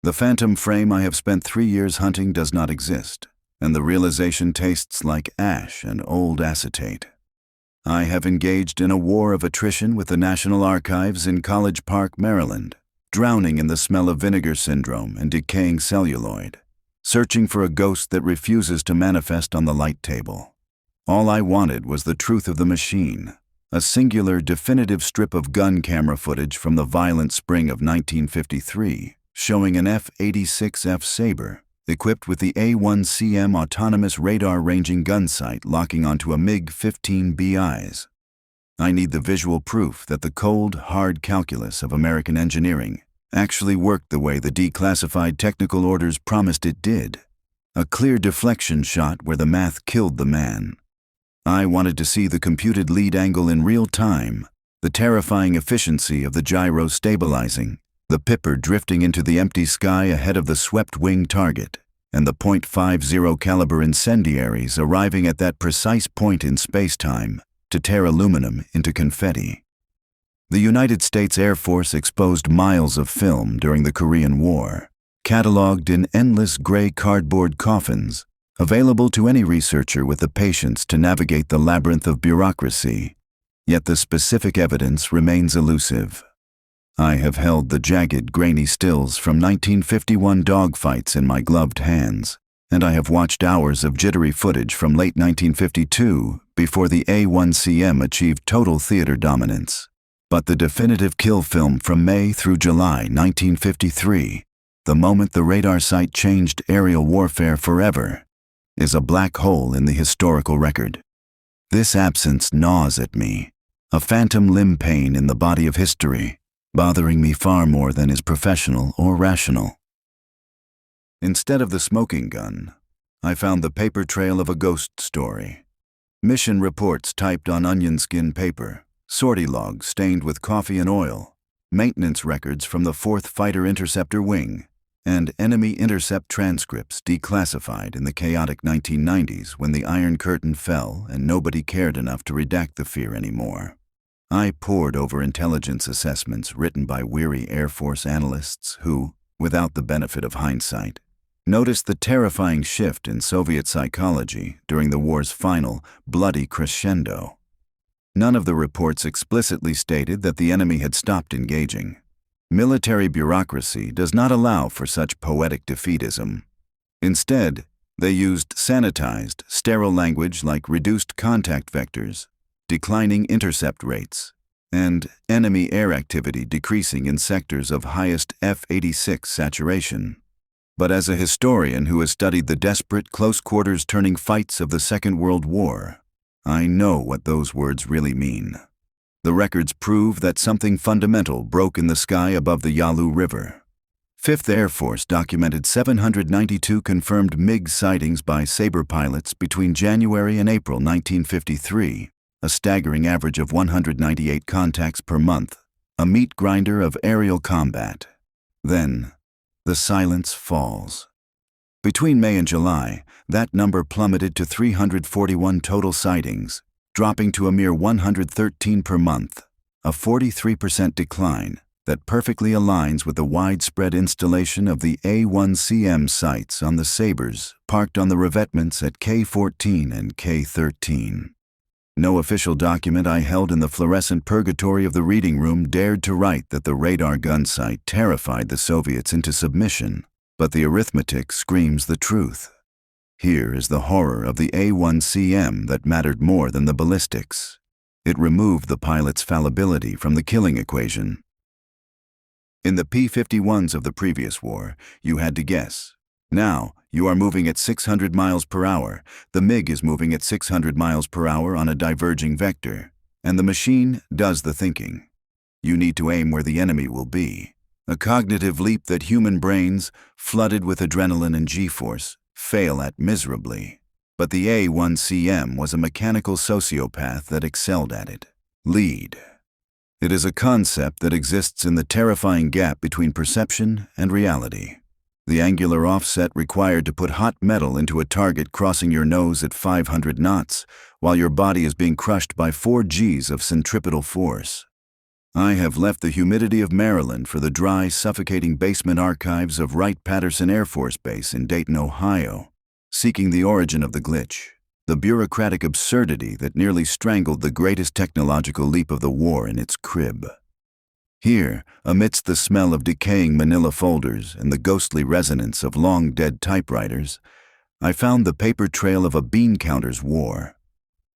The phantom frame I have spent 3 years hunting does not exist, and the realization tastes like ash and old acetate. I have engaged in a war of attrition with the National Archives in College Park, Maryland, drowning in the smell of vinegar syndrome and decaying celluloid, searching for a ghost that refuses to manifest on the light table. All I wanted was the truth of the machine, a singular, definitive strip of gun camera footage from the violent spring of 1953, showing an F-86F Sabre, equipped with the A1CM autonomous radar-ranging gunsight locking onto a MiG-15BIs. I need the visual proof that the cold, hard calculus of American engineering actually worked the way the declassified technical orders promised it did. A clear deflection shot where the math killed the man. I wanted to see the computed lead angle in real time, the terrifying efficiency of the gyro stabilizing, the pipper drifting into the empty sky ahead of the swept-wing target, and the .50 caliber incendiaries arriving at that precise point in space-time to tear aluminum into confetti. The United States Air Force exposed miles of film during the Korean War, cataloged in endless gray cardboard coffins, available to any researcher with the patience to navigate the labyrinth of bureaucracy, yet the specific evidence remains elusive. I have held the jagged, grainy stills from 1951 dogfights in my gloved hands, and I have watched hours of jittery footage from late 1952 before the A1CM achieved total theater dominance. But the definitive kill film from May through July 1953, the moment the radar sight changed aerial warfare forever, is a black hole in the historical record. This absence gnaws at me, a phantom limb pain in the body of history, bothering me far more than is professional or rational. Instead of the smoking gun, I found the paper trail of a ghost story. Mission reports typed on onion skin paper, sortie logs stained with coffee and oil, maintenance records from the 4th Fighter Interceptor Wing, and enemy intercept transcripts declassified in the chaotic 1990s when the Iron Curtain fell and nobody cared enough to redact the fear anymore. I pored over intelligence assessments written by weary Air Force analysts who, without the benefit of hindsight, noticed the terrifying shift in Soviet psychology during the war's final, bloody crescendo. None of the reports explicitly stated that the enemy had stopped engaging. Military bureaucracy does not allow for such poetic defeatism. Instead, they used sanitized, sterile language like reduced contact vectors, declining intercept rates, and enemy air activity decreasing in sectors of highest F-86 saturation. But as a historian who has studied the desperate, close-quarters turning fights of the Second World War, I know what those words really mean. The records prove that something fundamental broke in the sky above the Yalu River. 5th Air Force documented 792 confirmed MiG sightings by Sabre pilots between January and April 1953, a staggering average of 198 contacts per month, a meat grinder of aerial combat. Then, the silence falls. Between May and July, that number plummeted to 341 total sightings, dropping to a mere 113 per month, a 43% decline that perfectly aligns with the widespread installation of the A1CM sights on the Sabres parked on the revetments at K-14 and K-13. No official document I held in the fluorescent purgatory of the reading room dared to write that the radar gun sight terrified the Soviets into submission, but the arithmetic screams the truth. Here is the horror of the A1CM that mattered more than the ballistics. It removed the pilot's fallibility from the killing equation. In the P-51s of the previous war, you had to guess. Now, you are moving at 600 miles per hour, the MiG is moving at 600 miles per hour on a diverging vector, and the machine does the thinking. You need to aim where the enemy will be. A cognitive leap that human brains, flooded with adrenaline and G-force, fail at miserably. But the A1CM was a mechanical sociopath that excelled at it. Lead. It is a concept that exists in the terrifying gap between perception and reality. The angular offset required to put hot metal into a target crossing your nose at 500 knots, while your body is being crushed by 4 Gs of centripetal force. I have left the humidity of Maryland for the dry, suffocating basement archives of Wright-Patterson Air Force Base in Dayton, Ohio, seeking the origin of the glitch, the bureaucratic absurdity that nearly strangled the greatest technological leap of the war in its crib. Here, amidst the smell of decaying manila folders and the ghostly resonance of long-dead typewriters, I found the paper trail of a bean counter's war.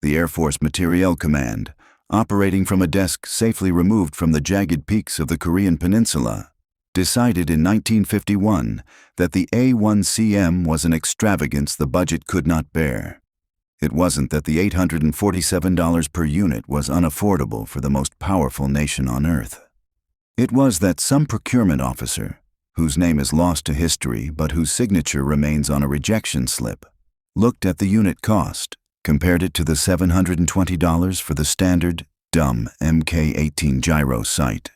The Air Force Materiel Command, operating from a desk safely removed from the jagged peaks of the Korean Peninsula, decided in 1951 that the A1CM was an extravagance the budget could not bear. It wasn't that the $847 per unit was unaffordable for the most powerful nation on earth. It was that some procurement officer, whose name is lost to history but whose signature remains on a rejection slip, looked at the unit cost, compared it to the $720 for the standard, dumb Mk-18 gyro sight,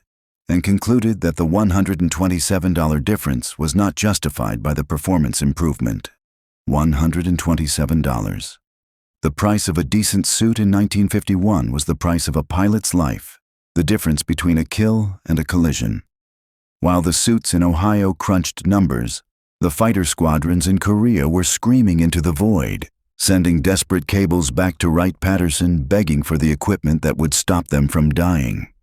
and concluded that the $127 difference was not justified by the performance improvement. $127. The price of a decent suit in 1951 was the price of a pilot's life, the difference between a kill and a collision. While the suits in Ohio crunched numbers, the fighter squadrons in Korea were screaming into the void, sending desperate cables back to Wright-Patterson begging for the equipment that would stop them from dying.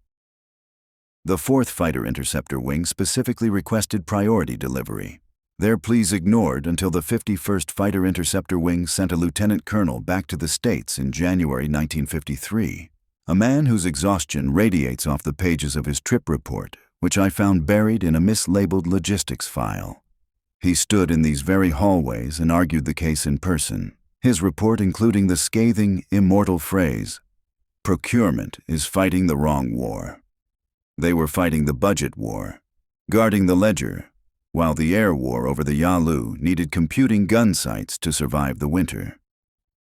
The 4th Fighter Interceptor Wing specifically requested priority delivery. Their pleas ignored until the 51st Fighter Interceptor Wing sent a lieutenant colonel back to the States in January 1953, a man whose exhaustion radiates off the pages of his trip report, which I found buried in a mislabeled logistics file. He stood in these very hallways and argued the case in person, his report including the scathing, immortal phrase, "Procurement is fighting the wrong war." They were fighting the budget war, guarding the ledger, while the air war over the Yalu needed computing gun sights to survive the winter.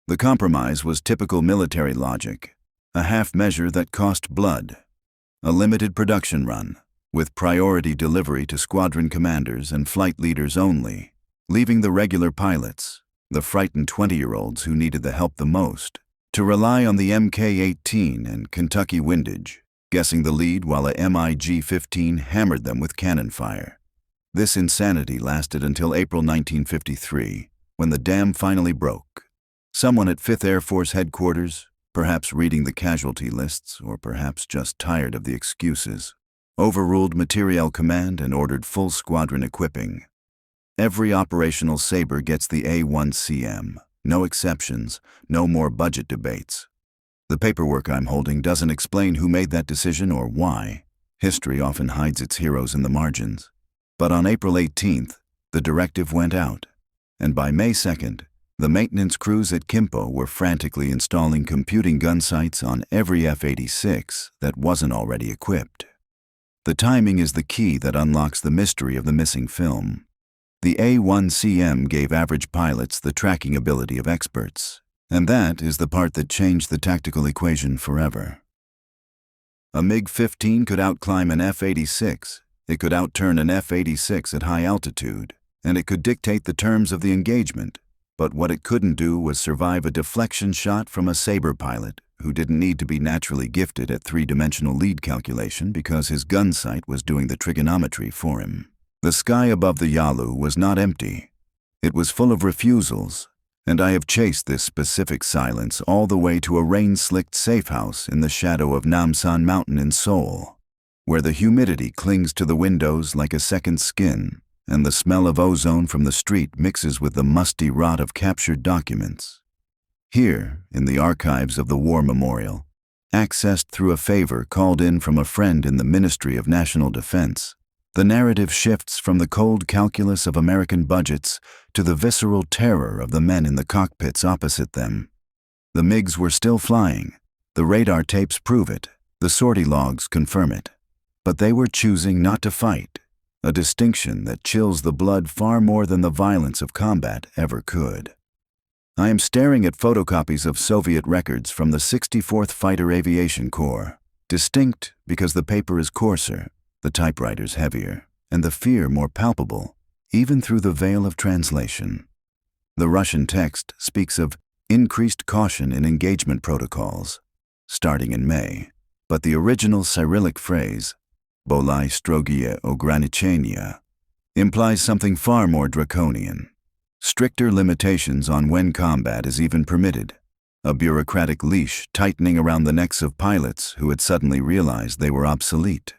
The compromise was typical military logic, a half measure that cost blood, a limited production run, with priority delivery to squadron commanders and flight leaders only, leaving the regular pilots, the frightened 20-year-olds who needed the help the most, to rely on the Mk-18 and Kentucky windage, guessing the lead while a MiG-15 hammered them with cannon fire. This insanity lasted until April 1953, when the dam finally broke. Someone at 5th Air Force Headquarters, perhaps reading the casualty lists or perhaps just tired of the excuses, overruled Materiel Command and ordered full squadron equipping. Every operational saber gets the A1CM, no exceptions, no more budget debates. The paperwork I'm holding doesn't explain who made that decision or why. History often hides its heroes in the margins. But on April 18th, the directive went out, and by May 2nd, the maintenance crews at Kimpo were frantically installing computing gun sights on every F-86 that wasn't already equipped. The timing is the key that unlocks the mystery of the missing film. The A1CM gave average pilots the tracking ability of experts, and that is the part that changed the tactical equation forever. A MiG-15 could outclimb an F-86, it could outturn an F-86 at high altitude, and it could dictate the terms of the engagement, but what it couldn't do was survive a deflection shot from a Sabre pilot who didn't need to be naturally gifted at three-dimensional lead calculation because his gun sight was doing the trigonometry for him. The sky above the Yalu was not empty. It was full of refusals, and I have chased this specific silence all the way to a rain-slicked safe house in the shadow of Namsan Mountain in Seoul, where the humidity clings to the windows like a second skin, and the smell of ozone from the street mixes with the musty rot of captured documents. Here, in the archives of the War Memorial, accessed through a favor called in from a friend in the Ministry of National Defense, the narrative shifts from the cold calculus of American budgets to the visceral terror of the men in the cockpits opposite them. The MiGs were still flying. The radar tapes prove it. The sortie logs confirm it. But they were choosing not to fight, a distinction that chills the blood far more than the violence of combat ever could. I am staring at photocopies of Soviet records from the 64th Fighter Aviation Corps, distinct because the paper is coarser, the typewriters heavier, and the fear more palpable, even through the veil of translation. The Russian text speaks of increased caution in engagement protocols, starting in May, But the original Cyrillic phrase, bolai strogie ogranichenia, implies something far more draconian. Stricter limitations on when combat is even permitted. A bureaucratic leash tightening around the necks of pilots who had suddenly realized they were obsolete.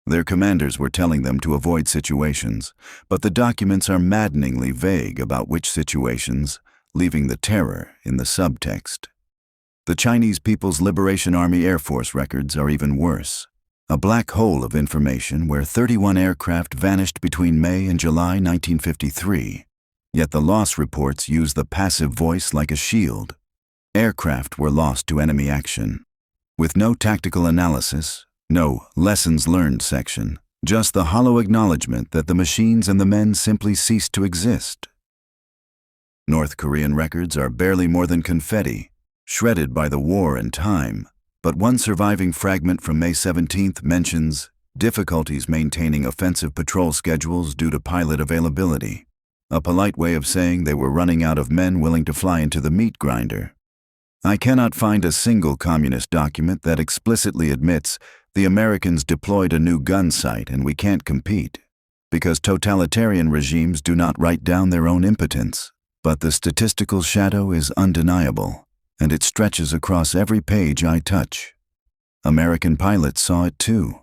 Their commanders were telling them to avoid situations, but the documents are maddeningly vague about which situations, leaving the terror in the subtext. The Chinese People's Liberation Army Air Force records are even worse. A black hole of information where 31 aircraft vanished between May and July 1953. Yet the loss reports use the passive voice like a shield. Aircraft were lost to enemy action. With no tactical analysis, no lessons learned section, just the hollow acknowledgement that the machines and the men simply ceased to exist. North Korean records are barely more than confetti, shredded by the war and time, but one surviving fragment from May 17th mentions difficulties maintaining offensive patrol schedules due to pilot availability, a polite way of saying they were running out of men willing to fly into the meat grinder. I cannot find a single communist document that explicitly admits the Americans deployed a new gunsight and we can't compete, because totalitarian regimes do not write down their own impotence. But the statistical shadow is undeniable, and it stretches across every page I touch. American pilots saw it too,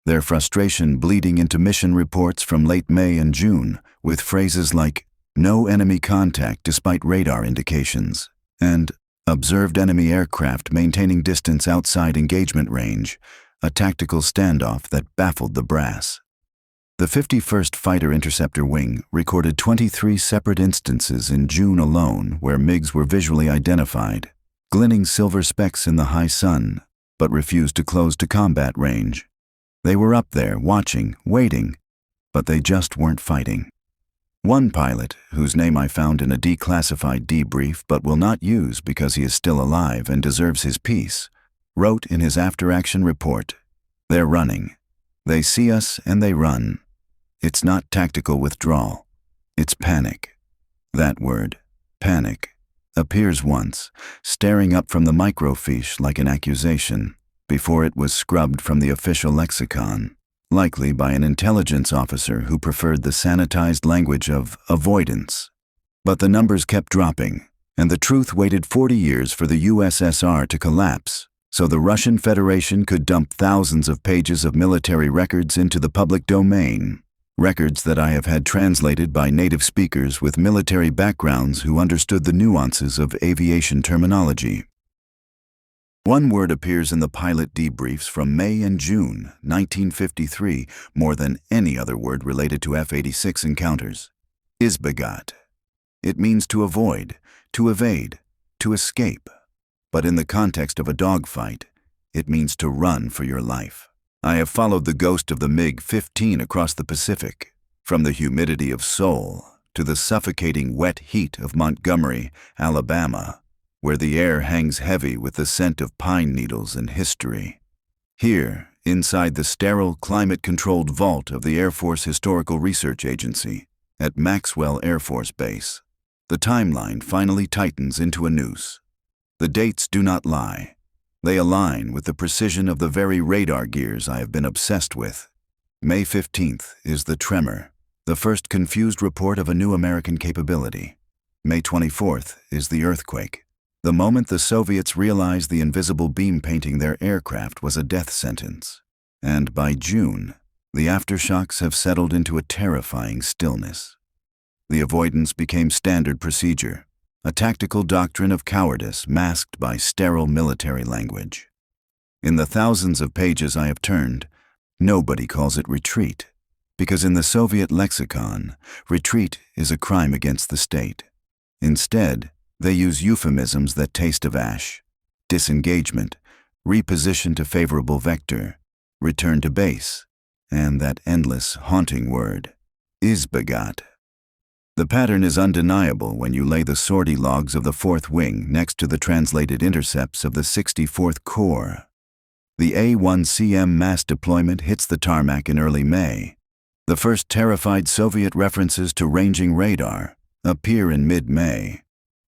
their frustration bleeding into mission reports from late May and June, with phrases like, "no enemy contact despite radar indications," and "observed enemy aircraft maintaining distance outside engagement range," a tactical standoff that baffled the brass. The 51st Fighter Interceptor Wing recorded 23 separate instances in June alone where MiGs were visually identified, glinting silver specks in the high sun, but refused to close to combat range. They were up there, watching, waiting, but they just weren't fighting. One pilot, whose name I found in a declassified debrief but will not use because he is still alive and deserves his peace, wrote in his after-action report, "They're running. They see us and they run. It's not tactical withdrawal. It's panic." That word, panic, appears once, staring up from the microfiche like an accusation, before it was scrubbed from the official lexicon, likely by an intelligence officer who preferred the sanitized language of avoidance. But the numbers kept dropping, and the truth waited 40 years for the USSR to collapse, so the Russian Federation could dump thousands of pages of military records into the public domain, records that I have had translated by native speakers with military backgrounds who understood the nuances of aviation terminology. One word appears in the pilot debriefs from May and June 1953 more than any other word related to F-86 encounters: Izbegat. It means to avoid, to evade, to escape. But in the context of a dogfight, it means to run for your life. I have followed the ghost of the MiG-15 across the Pacific, from the humidity of Seoul to the suffocating wet heat of Montgomery, Alabama, where the air hangs heavy with the scent of pine needles and history. Here, inside the sterile, climate-controlled vault of the Air Force Historical Research Agency, at Maxwell Air Force Base, the timeline finally tightens into a noose. The dates do not lie. They align with the precision of the very radar gears I have been obsessed with. May 15th is the tremor, the first confused report of a new American capability. May 24th is the earthquake, the moment the Soviets realized the invisible beam painting their aircraft was a death sentence. And by June, the aftershocks have settled into a terrifying stillness. The avoidance became standard procedure, a tactical doctrine of cowardice masked by sterile military language. In the thousands of pages I have turned, nobody calls it retreat, because in the Soviet lexicon, retreat is a crime against the state. Instead, they use euphemisms that taste of ash: disengagement, reposition to favorable vector, return to base, and that endless, haunting word, Izbegat. The pattern is undeniable when you lay the sortie logs of the 4th Wing next to the translated intercepts of the 64th Corps. The A-1CM mass deployment hits the tarmac in early May. The first terrified Soviet references to ranging radar appear in mid-May.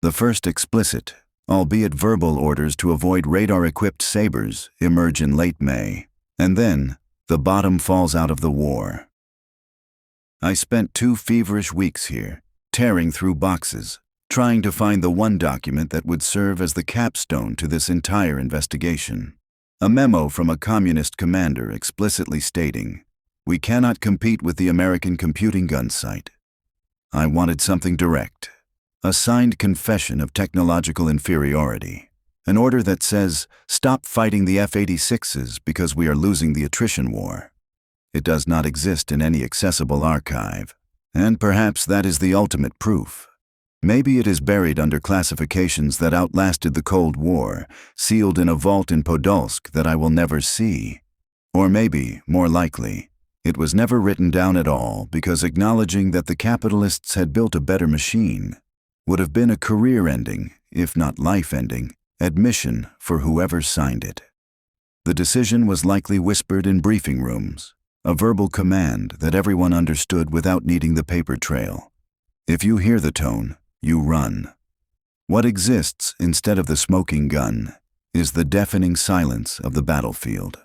The first explicit, albeit verbal orders to avoid radar-equipped sabers emerge in late May, and then the bottom falls out of the war. I spent 2 feverish weeks here, tearing through boxes, trying to find the one document that would serve as the capstone to this entire investigation. A memo from a communist commander explicitly stating, "We cannot compete with the American computing gunsight." I wanted something direct, a signed confession of technological inferiority, an order that says, "Stop fighting the F-86s because we are losing the attrition war." It does not exist in any accessible archive, and perhaps that is the ultimate proof. Maybe it is buried under classifications that outlasted the Cold War, sealed in a vault in Podolsk that I will never see. Or maybe, more likely, it was never written down at all because acknowledging that the capitalists had built a better machine would have been a career-ending, if not life-ending, admission for whoever signed it. The decision was likely whispered in briefing rooms, a verbal command that everyone understood without needing the paper trail. If you hear the tone, you run. What exists instead of the smoking gun is the deafening silence of the battlefield.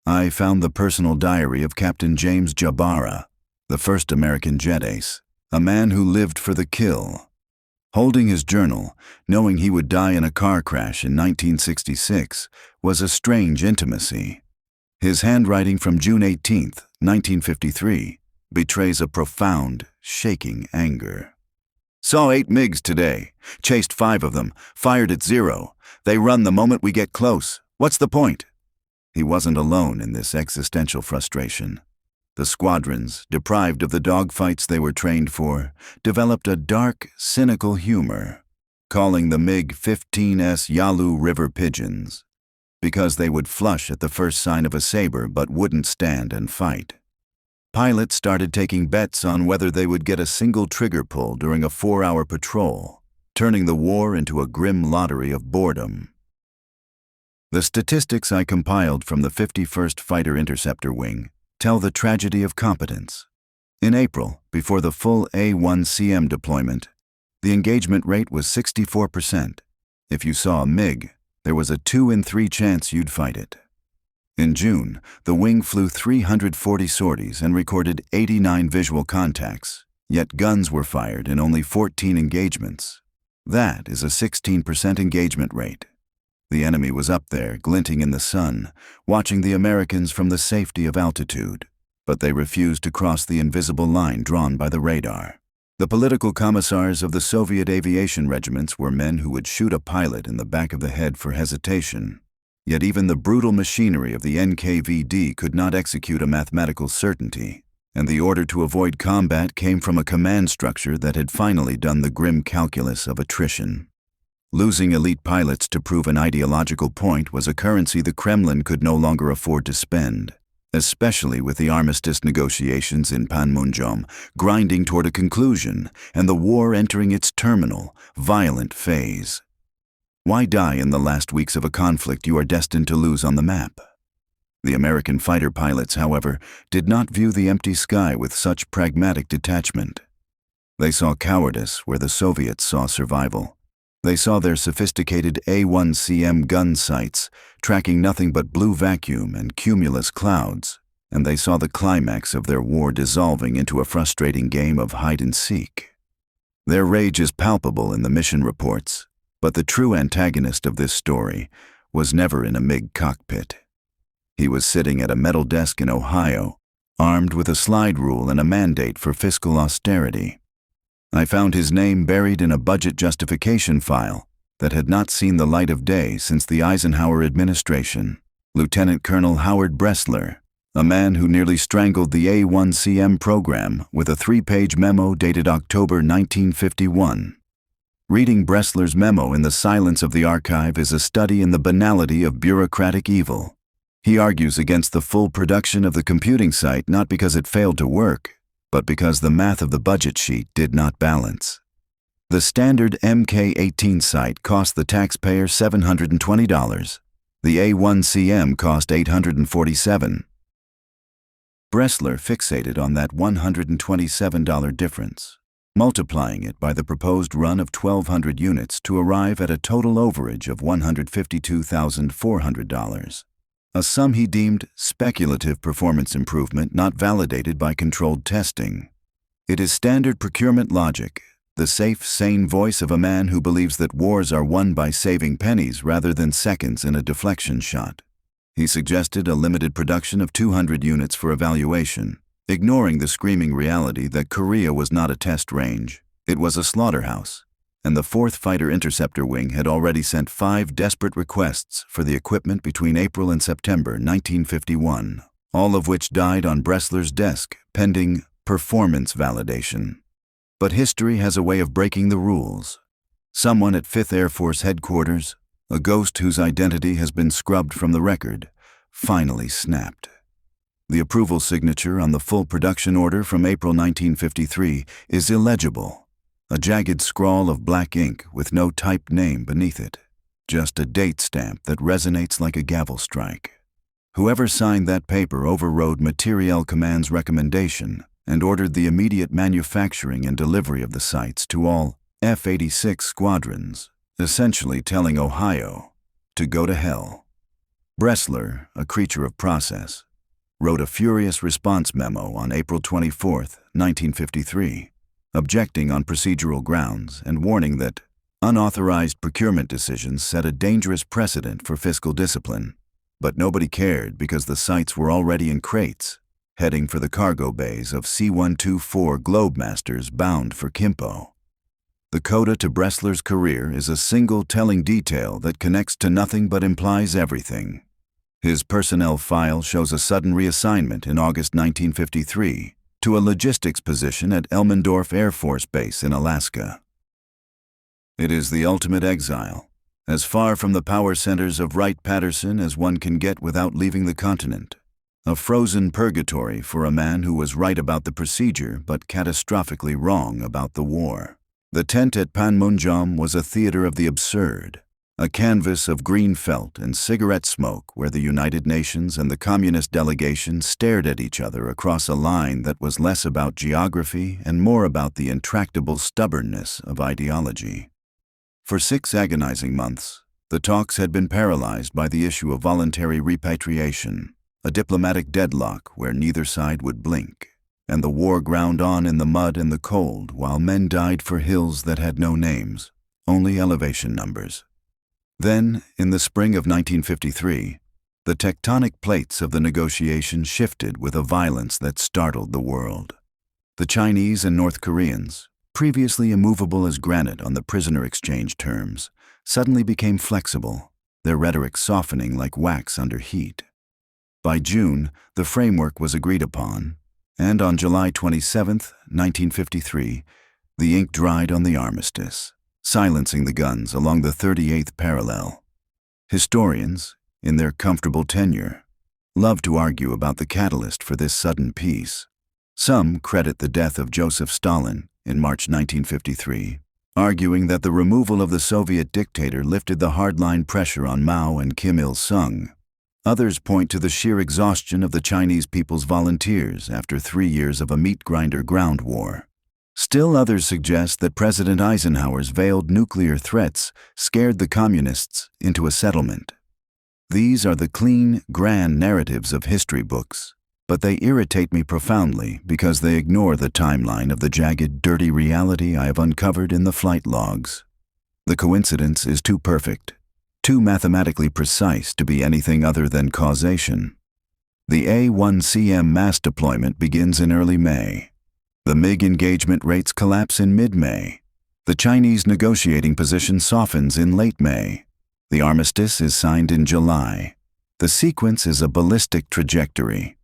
I found the personal diary of Captain James Jabara, the first American jet ace, a man who lived for the kill. Holding his journal, knowing he would die in a car crash in 1966, was a strange intimacy. His handwriting from June 18, 1953, betrays a profound, shaking anger. "Saw 8 MiGs today. Chased 5 of them. Fired at 0. They run the moment we get close. What's the point?" He wasn't alone in this existential frustration. The squadrons, deprived of the dogfights they were trained for, developed a dark, cynical humor, calling the MiG-15s Yalu River pigeons, because they would flush at the first sign of a saber but wouldn't stand and fight. Pilots started taking bets on whether they would get a single trigger pull during a 4-hour patrol, turning the war into a grim lottery of boredom. The statistics I compiled from the 51st Fighter Interceptor Wing tell the tragedy of competence. In April, before the full A1CM deployment, the engagement rate was 64%. If you saw a MiG, there was a 2 in 3 chance you'd fight it. In June, the wing flew 340 sorties and recorded 89 visual contacts, yet guns were fired in only 14 engagements. That is a 16% engagement rate. The enemy was up there, glinting in the sun, watching the Americans from the safety of altitude, but they refused to cross the invisible line drawn by the radar. The political commissars of the Soviet aviation regiments were men who would shoot a pilot in the back of the head for hesitation. Yet even the brutal machinery of the NKVD could not execute a mathematical certainty, and the order to avoid combat came from a command structure that had finally done the grim calculus of attrition. Losing elite pilots to prove an ideological point was a currency the Kremlin could no longer afford to spend, especially with the armistice negotiations in Panmunjom grinding toward a conclusion and the war entering its terminal, violent phase. Why die in the last weeks of a conflict you are destined to lose on the map? The American fighter pilots, however, did not view the empty sky with such pragmatic detachment. They saw cowardice where the Soviets saw survival. They saw their sophisticated A1CM gun sights tracking nothing but blue vacuum and cumulus clouds, and they saw the climax of their war dissolving into a frustrating game of hide-and-seek. Their rage is palpable in the mission reports, but the true antagonist of this story was never in a MiG cockpit. He was sitting at a metal desk in Ohio, armed with a slide rule and a mandate for fiscal austerity. I found his name buried in a budget justification file that had not seen the light of day since the Eisenhower administration. Lieutenant Colonel Howard Bressler, a man who nearly strangled the A1CM program with a 3-page memo dated October 1951. Reading Bressler's memo in the silence of the archive is a study in the banality of bureaucratic evil. He argues against the full production of the computing site not because it failed to work, but because the math of the budget sheet did not balance. The standard MK18 site cost the taxpayer $720. The A1CM cost $847. Bressler fixated on that $127 difference. multiplying it by the proposed run of 1,200 units to arrive at a total overage of $152,400, a sum he deemed speculative performance improvement not validated by controlled testing. It is standard procurement logic, the safe, sane voice of a man who believes that wars are won by saving pennies rather than seconds in a deflection shot. He suggested a limited production of 200 units for evaluation, ignoring the screaming reality that Korea was not a test range, it was a slaughterhouse, and the 4th Fighter Interceptor Wing had already sent 5 desperate requests for the equipment between April and September 1951, all of which died on Bressler's desk pending performance validation. But history has a way of breaking the rules. Someone at 5th Air Force Headquarters, a ghost whose identity has been scrubbed from the record, finally snapped. The approval signature on the full production order from April 1953 is illegible, a jagged scrawl of black ink with no typed name beneath it, just a date stamp that resonates like a gavel strike. Whoever signed that paper overrode Materiel Command's recommendation and ordered the immediate manufacturing and delivery of the sights to all F-86 squadrons, essentially telling Ohio to go to hell. Bressler, a creature of process, wrote a furious response memo on April 24, 1953, objecting on procedural grounds and warning that unauthorized procurement decisions set a dangerous precedent for fiscal discipline. But nobody cared because the sights were already in crates, heading for the cargo bays of C-124 Globemasters bound for Kimpo. The coda to Bressler's career is a single telling detail that connects to nothing but implies everything. His personnel file shows a sudden reassignment in August 1953 to a logistics position at Elmendorf Air Force Base in Alaska. It is the ultimate exile, as far from the power centers of Wright-Patterson as one can get without leaving the continent. A frozen purgatory for a man who was right about the procedure but catastrophically wrong about the war. The tent at Panmunjom was a theater of the absurd, a canvas of green felt and cigarette smoke where the United Nations and the communist delegation stared at each other across a line that was less about geography and more about the intractable stubbornness of ideology. For 6 agonizing months, the talks had been paralyzed by the issue of voluntary repatriation, a diplomatic deadlock where neither side would blink, and the war ground on in the mud and the cold while men died for hills that had no names, only elevation numbers. Then, in the spring of 1953, the tectonic plates of the negotiation shifted with a violence that startled the world. The Chinese and North Koreans, previously immovable as granite on the prisoner exchange terms, suddenly became flexible, their rhetoric softening like wax under heat. By June, the framework was agreed upon, and on July 27, 1953, the ink dried on the armistice, silencing the guns along the 38th parallel. Historians, in their comfortable tenure, love to argue about the catalyst for this sudden peace. Some credit the death of Joseph Stalin in March 1953, arguing that the removal of the Soviet dictator lifted the hardline pressure on Mao and Kim Il-sung. Others point to the sheer exhaustion of the Chinese People's Volunteers after 3 years of a meat-grinder ground war. Still others suggest that President Eisenhower's veiled nuclear threats scared the communists into a settlement. These are the clean, grand narratives of history books, but they irritate me profoundly because they ignore the timeline of the jagged, dirty reality I have uncovered in the flight logs. The coincidence is too perfect, too mathematically precise to be anything other than causation. The A-1CM mass deployment begins in early May. The MiG engagement rates collapse in mid-May. The Chinese negotiating position softens in late May. The armistice is signed in July. The sequence is a ballistic trajectory.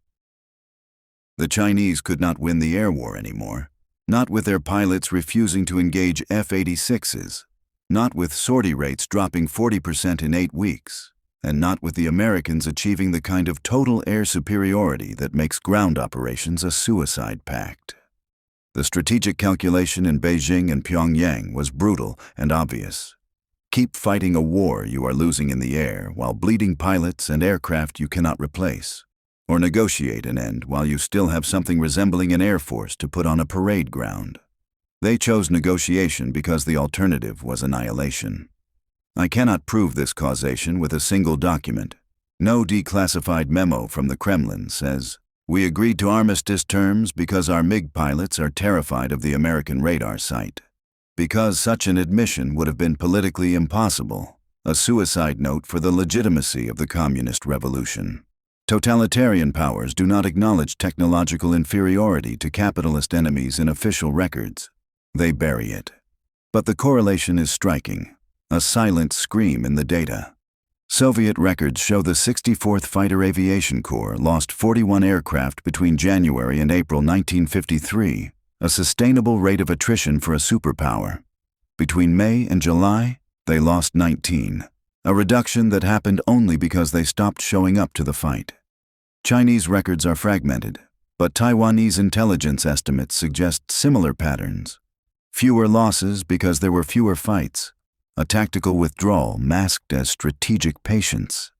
The Chinese could not win the air war anymore, not with their pilots refusing to engage F-86s, not with sortie rates dropping 40% in 8 weeks, and not with the Americans achieving the kind of total air superiority that makes ground operations a suicide pact. The strategic calculation in Beijing and Pyongyang was brutal and obvious. Keep fighting a war you are losing in the air while bleeding pilots and aircraft you cannot replace, or negotiate an end while you still have something resembling an air force to put on a parade ground. They chose negotiation because the alternative was annihilation. I cannot prove this causation with a single document. No declassified memo from the Kremlin says, "We agreed to armistice terms because our MiG pilots are terrified of the American radar site." Because such an admission would have been politically impossible, a suicide note for the legitimacy of the communist revolution. Totalitarian powers do not acknowledge technological inferiority to capitalist enemies in official records. They bury it. But the correlation is striking, a silent scream in the data. Soviet records show the 64th Fighter Aviation Corps lost 41 aircraft between January and April 1953, a sustainable rate of attrition for a superpower. Between May and July, they lost 19, a reduction that happened only because they stopped showing up to the fight. Chinese records are fragmented, but Taiwanese intelligence estimates suggest similar patterns. Fewer losses because there were fewer fights, a tactical withdrawal masked as strategic patience.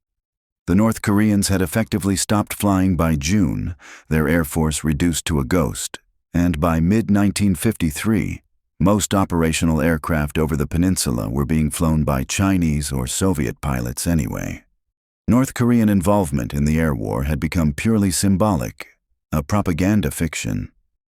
The North Koreans had effectively stopped flying by June, their air force reduced to a ghost, and by mid-1953, most operational aircraft over the peninsula were being flown by Chinese or Soviet pilots anyway. North Korean involvement in the air war had become purely symbolic, a propaganda fiction.